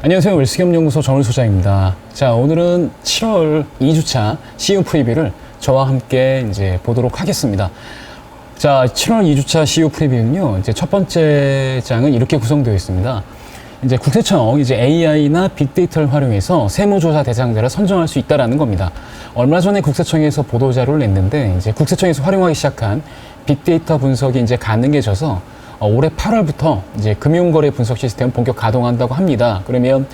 안녕하세요. 웰스겸연구소 정을 소장입니다. 자, 오늘은 7월 2주차 CU 프리뷰를 저와 함께 이제 보도록 하겠습니다. 자, 7월 2주차 CU 프리뷰는요, 이제 첫 번째 장은 이렇게 구성되어 있습니다. 이제 국세청, AI나 빅데이터를 활용해서 세무조사 대상자를 선정할 수 있다라는 겁니다. 얼마 전에 국세청에서 보도자료를 냈는데, 이제 국세청에서 활용하기 시작한 빅데이터 분석이 이제 가능해져서 올해 8월부터 이제 금융거래 분석 시스템 본격 가동한다고 합니다. 그러면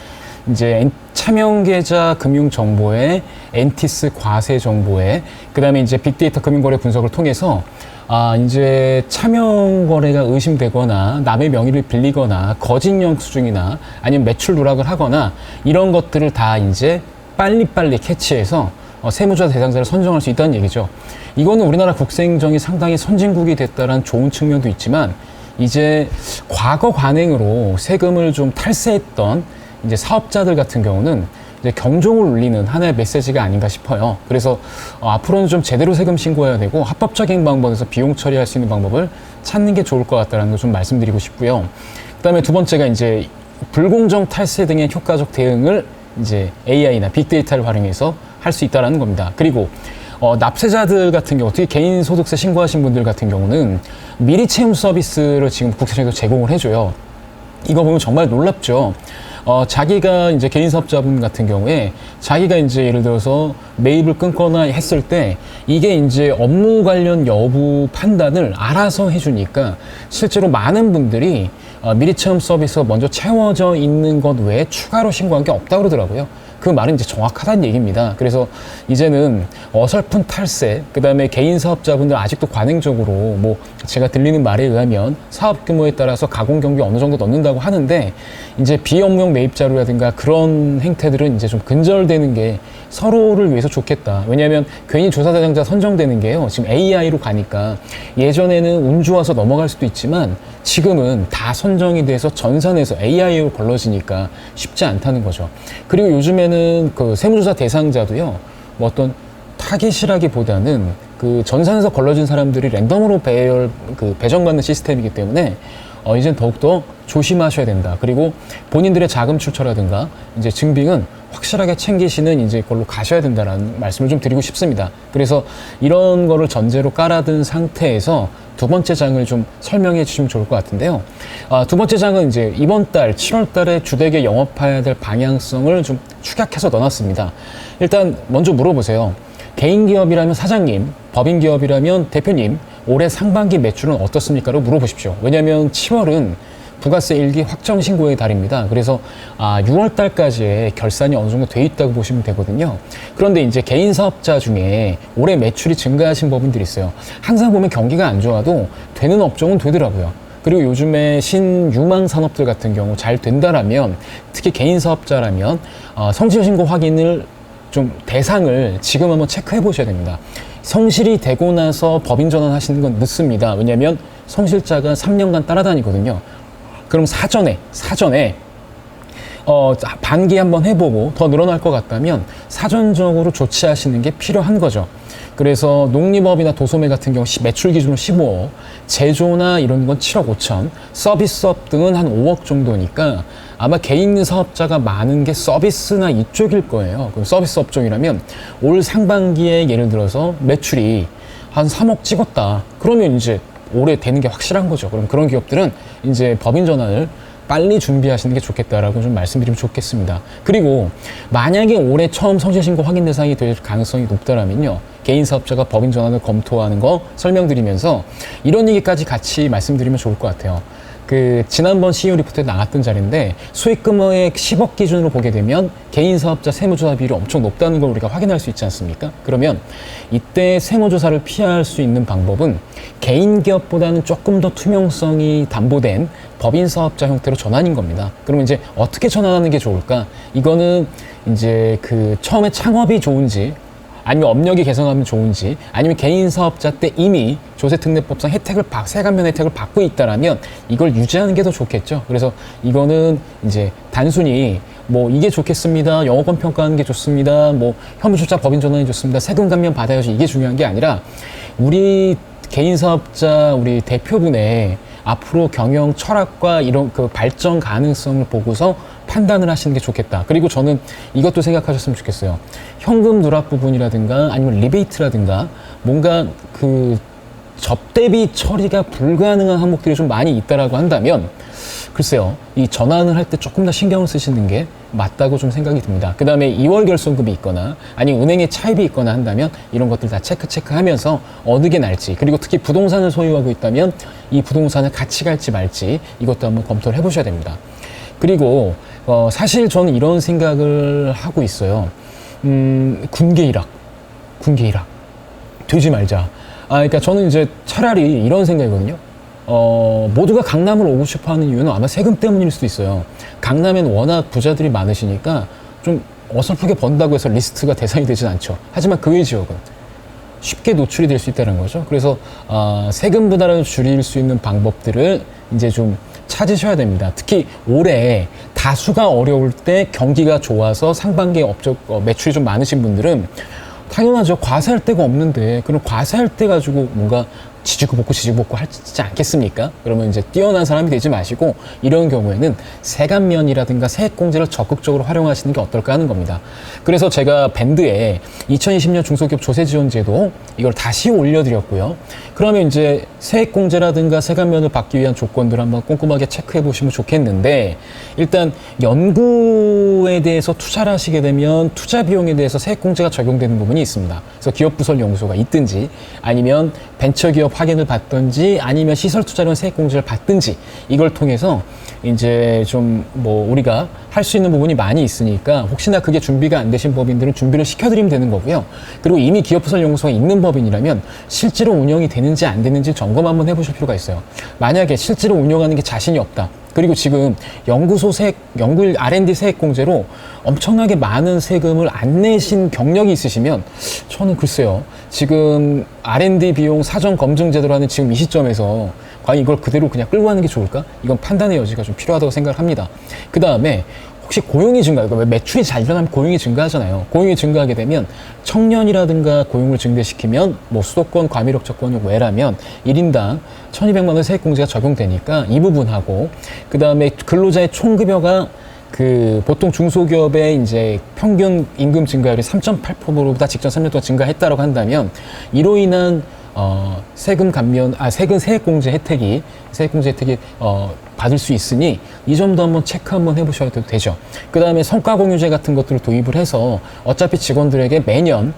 이제 차명 계좌 금융 정보에 엔티스 과세 정보에 그다음에 이제 빅데이터 금융거래 분석을 통해서 이제 차명 거래가 의심되거나 남의 명의를 빌리거나 거짓 영수증이나 아니면 매출 누락을 하거나 이런 것들을 다 이제 빨리빨리 캐치해서 세무조사 대상자를 선정할 수 있다는 얘기죠. 이거는 우리나라 국세행정이 상당히 선진국이 됐다는 좋은 측면도 있지만 이제 과거 관행으로 세금을 좀 탈세했던 이제 사업자들 같은 경우는 이제 경종을 울리는 하나의 메시지가 아닌가 싶어요. 그래서 앞으로는 좀 제대로 세금 신고해야 되고 합법적인 방법에서 비용 처리할 수 있는 방법을 찾는 게 좋을 것 같다는 걸 좀 말씀드리고 싶고요. 그다음에 두 번째가 이제 불공정 탈세 등의 효과적 대응을 이제 AI나 빅데이터를 활용해서 할 수 있다라는 겁니다. 그리고 납세자들 같은 경우, 특히 개인소득세 신고하신 분들 같은 경우는 미리 채용 서비스를 지금 국세청에서 제공을 해줘요. 이거 보면 정말 놀랍죠. 자기가 이제 개인 사업자분 같은 경우에 자기가 이제 예를 들어서 매입을 끊거나 했을 때 이게 이제 업무 관련 여부 판단을 알아서 해주니까 실제로 많은 분들이 미리 채용 서비스가 먼저 채워져 있는 것 외에 추가로 신고한 게 없다고 그러더라고요. 그 말은 이제 정확하다는 얘기입니다. 그래서 이제는 어설픈 탈세, 그 다음에 개인 사업자분들 아직도 관행적으로 뭐 제가 들리는 말에 의하면 사업 규모에 따라서 가공 경비 어느 정도 넣는다고 하는데 이제 비업무용 매입 자료라든가 그런 행태들은 이제 좀 근절되는 게 서로를 위해서 좋겠다. 왜냐하면 괜히 조사 대상자 선정되는 게요. 지금 AI로 가니까 예전에는 운 좋아서 넘어갈 수도 있지만 지금은 다 선정이 돼서 전산에서 AI로 걸러지니까 쉽지 않다는 거죠. 그리고 요즘에는 그 세무조사 대상자도요, 뭐 어떤 타깃이라기보다는 그 전산에서 걸러진 사람들이 랜덤으로 배정받는 시스템이기 때문에 이젠 더욱더 조심하셔야 된다. 그리고 본인들의 자금 출처라든가 이제 증빙은 확실하게 챙기시는 이제 걸로 가셔야 된다라는 말씀을 좀 드리고 싶습니다. 그래서 이런 거를 전제로 깔아둔 상태에서 두 번째 장을 좀 설명해 주시면 좋을 것 같은데요. 두 번째 장은 이제 이번 달 7월 달에 주택에 영업해야 될 방향성을 좀 축약해서 넣어놨습니다. 일단 먼저 물어보세요. 개인 기업이라면 사장님, 법인 기업이라면 대표님, 올해 상반기 매출은 어떻습니까?로 물어보십시오. 왜냐하면 7월은 부가세 일기 확정 신고의 달입니다. 그래서 6월 달까지의 결산이 어느 정도 돼 있다고 보시면 되거든요. 그런데 이제 개인 사업자 중에 올해 매출이 증가하신 법인들이 있어요. 항상 보면 경기가 안 좋아도 되는 업종은 되더라고요. 그리고 요즘에 신유망 산업들 같은 경우 잘 된다라면, 특히 개인 사업자라면 성실 신고 확인을 좀 대상을 지금 한번 체크해 보셔야 됩니다. 성실이 되고 나서 법인 전환하시는 건 늦습니다. 왜냐하면 성실자가 3년간 따라다니거든요. 그럼 사전에 반기 한번 해보고 더 늘어날 것 같다면 사전적으로 조치하시는 게 필요한 거죠. 그래서 농림업이나 도소매 같은 경우 매출 기준으로 15억, 제조나 이런 건 7억 5천, 서비스업 등은 한 5억 정도니까 아마 개인 사업자가 많은 게 서비스나 이쪽일 거예요. 그럼 서비스 업종이라면 올 상반기에 예를 들어서 매출이 한 3억 찍었다. 그러면 이제 올해 되는 게 확실한 거죠. 그럼 그런 기업들은 이제 법인 전환을 빨리 준비하시는 게 좋겠다라고 좀 말씀드리면 좋겠습니다. 그리고 만약에 올해 처음 성실신고 확인 대상이 될 가능성이 높다라면요, 개인 사업자가 법인 전환을 검토하는 거 설명드리면서 이런 얘기까지 같이 말씀드리면 좋을 것 같아요. 지난번 CEO 리포트에 나왔던 자리인데 수익 금액 10억 기준으로 보게 되면 개인 사업자 세무조사 비율이 엄청 높다는 걸 우리가 확인할 수 있지 않습니까? 그러면 이때 세무조사를 피할 수 있는 방법은 개인 기업보다는 조금 더 투명성이 담보된 법인 사업자 형태로 전환인 겁니다. 그러면 이제 어떻게 전환하는 게 좋을까? 이거는 이제 처음에 창업이 좋은지, 아니면 업력이 개선하면 좋은지, 아니면 개인 사업자 때 이미 조세특례법상 세감면 혜택을 받고 있다라면 이걸 유지하는 게 더 좋겠죠. 그래서 이거는 이제 단순히 뭐 이게 좋겠습니다, 영업원 평가하는 게 좋습니다, 뭐 혐의조차 법인 전환이 좋습니다, 세금 감면 받아야지, 이게 중요한 게 아니라 우리 개인 사업자 우리 대표분의 앞으로 경영 철학과 이런 그 발전 가능성을 보고서 판단을 하시는 게 좋겠다. 그리고 저는 이것도 생각하셨으면 좋겠어요. 현금 누락 부분이라든가 아니면 리베이트라든가 뭔가 그 접대비 처리가 불가능한 항목들이 좀 많이 있다라고 한다면 글쎄요, 이 전환을 할 때 조금 더 신경을 쓰시는 게 맞다고 좀 생각이 듭니다. 그 다음에 2월 결손금이 있거나 아니면 은행에 차입이 있거나 한다면 이런 것들 다 체크하면서 어느 게 날지, 그리고 특히 부동산을 소유하고 있다면 이 부동산을 같이 갈지 말지 이것도 한번 검토를 해보셔야 됩니다. 그리고 사실 저는 이런 생각을 하고 있어요. 군계 일학 되지 말자. 그러니까 저는 이제 차라리 이런 생각이거든요. 모두가 강남을 오고 싶어 하는 이유는 아마 세금 때문일 수도 있어요. 강남엔 워낙 부자들이 많으시니까 좀 어설프게 번다고 해서 리스트가 대상이 되진 않죠. 하지만 그 외 지역은 쉽게 노출이 될 수 있다는 거죠. 그래서 세금 부담을 줄일 수 있는 방법들을 이제 좀 찾으셔야 됩니다. 특히 올해 다수가 어려울 때 경기가 좋아서 상반기에 업적 매출이 좀 많으신 분들은 당연하죠. 과세할 데가 없는데 그럼 과세할 때 가지고 뭔가 지지고 볶고 하지 않겠습니까? 그러면 이제 뛰어난 사람이 되지 마시고 이런 경우에는 세감면이라든가 세액공제를 적극적으로 활용하시는 게 어떨까 하는 겁니다. 그래서 제가 밴드에 2020년 중소기업 조세지원제도 이걸 다시 올려드렸고요. 그러면 이제 세액공제라든가 세감면을 받기 위한 조건들을 한번 꼼꼼하게 체크해 보시면 좋겠는데, 일단 연구에 대해서 투자를 하시게 되면 투자 비용에 대해서 세액공제가 적용되는 부분이 있습니다. 그래서 기업부설 연구소가 있든지 아니면 벤처기업 확인을 받든지 아니면 시설 투자론 세액공제를 받든지 이걸 통해서 이제 좀 뭐 우리가 할 수 있는 부분이 많이 있으니까 혹시나 그게 준비가 안 되신 법인들은 준비를 시켜드리면 되는 거고요. 그리고 이미 기업부설 연구소가 있는 법인이라면 실제로 운영이 되는지 안 되는지 점검 한번 해보실 필요가 있어요. 만약에 실제로 운영하는 게 자신이 없다. 그리고 지금 연구소 연구 R&D 세액공제로 엄청나게 많은 세금을 안 내신 경력이 있으시면 저는 글쎄요, 지금 R&D 비용 사전 검증 제도라는 지금 이 시점에서 과연 이걸 그대로 그냥 끌고 가는 게 좋을까? 이건 판단의 여지가 좀 필요하다고 생각을 합니다. 그 다음에 혹시 고용이 증가하고, 매출이 잘 일어나면 고용이 증가하잖아요. 고용이 증가하게 되면 청년이라든가 고용을 증대시키면 뭐 수도권 과밀역 조건이 외라면 1인당 1,200만 원 세액공제가 적용되니까 이 부분하고, 그 다음에 근로자의 총급여가 그 보통 중소기업의 이제 평균 임금 증가율이 3.8%보다 직전 3년 동안 증가했다고 한다면 이로 인한 세금 감면, 세액공제 혜택이 받을 수 있으니 이 점도 한번 체크 한번 해보셔도 되죠. 그 다음에 성과공유제 같은 것들을 도입을 해서 어차피 직원들에게 매년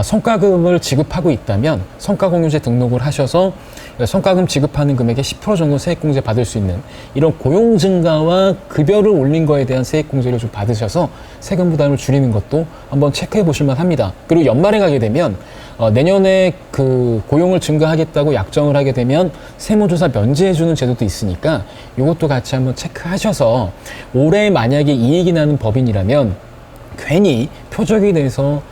성과금을 지급하고 있다면 성과공유제 등록을 하셔서 성과금 지급하는 금액의 10% 정도 세액공제 받을 수 있는 이런 고용 증가와 급여를 올린 거에 대한 세액공제를 좀 받으셔서 세금 부담을 줄이는 것도 한번 체크해 보실 만합니다. 그리고 연말에 가게 되면 내년에 그 고용을 증가하겠다고 약정을 하게 되면 세무조사 면제해주는 제도도 있으니까 이것도 같이 한번 체크하셔서 올해 만약에 이익이 나는 법인이라면 괜히 표적이 돼서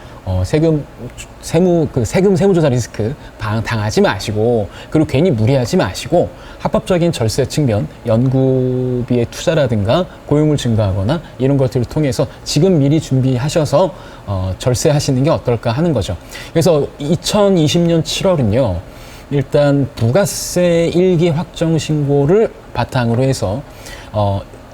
세무조사 리스크 당하지 마시고, 그리고 괜히 무리하지 마시고 합법적인 절세 측면, 연구비의 투자라든가 고용을 증가하거나 이런 것들을 통해서 지금 미리 준비하셔서 절세하시는 게 어떨까 하는 거죠. 그래서 2020년 7월은요, 일단 부가세 1기 확정 신고를 바탕으로 해서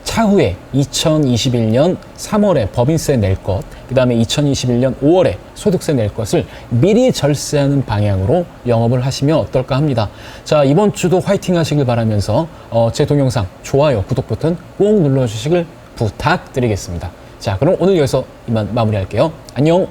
차후에 2021년 3월에 법인세 낼 것, 그 다음에 2021년 5월에 소득세 낼 것을 미리 절세하는 방향으로 영업을 하시면 어떨까 합니다. 자, 이번 주도 화이팅 하시길 바라면서 제 동영상 좋아요, 구독 버튼 꼭 눌러주시길 부탁드리겠습니다. 자, 그럼 오늘 여기서 이만 마무리할게요. 안녕!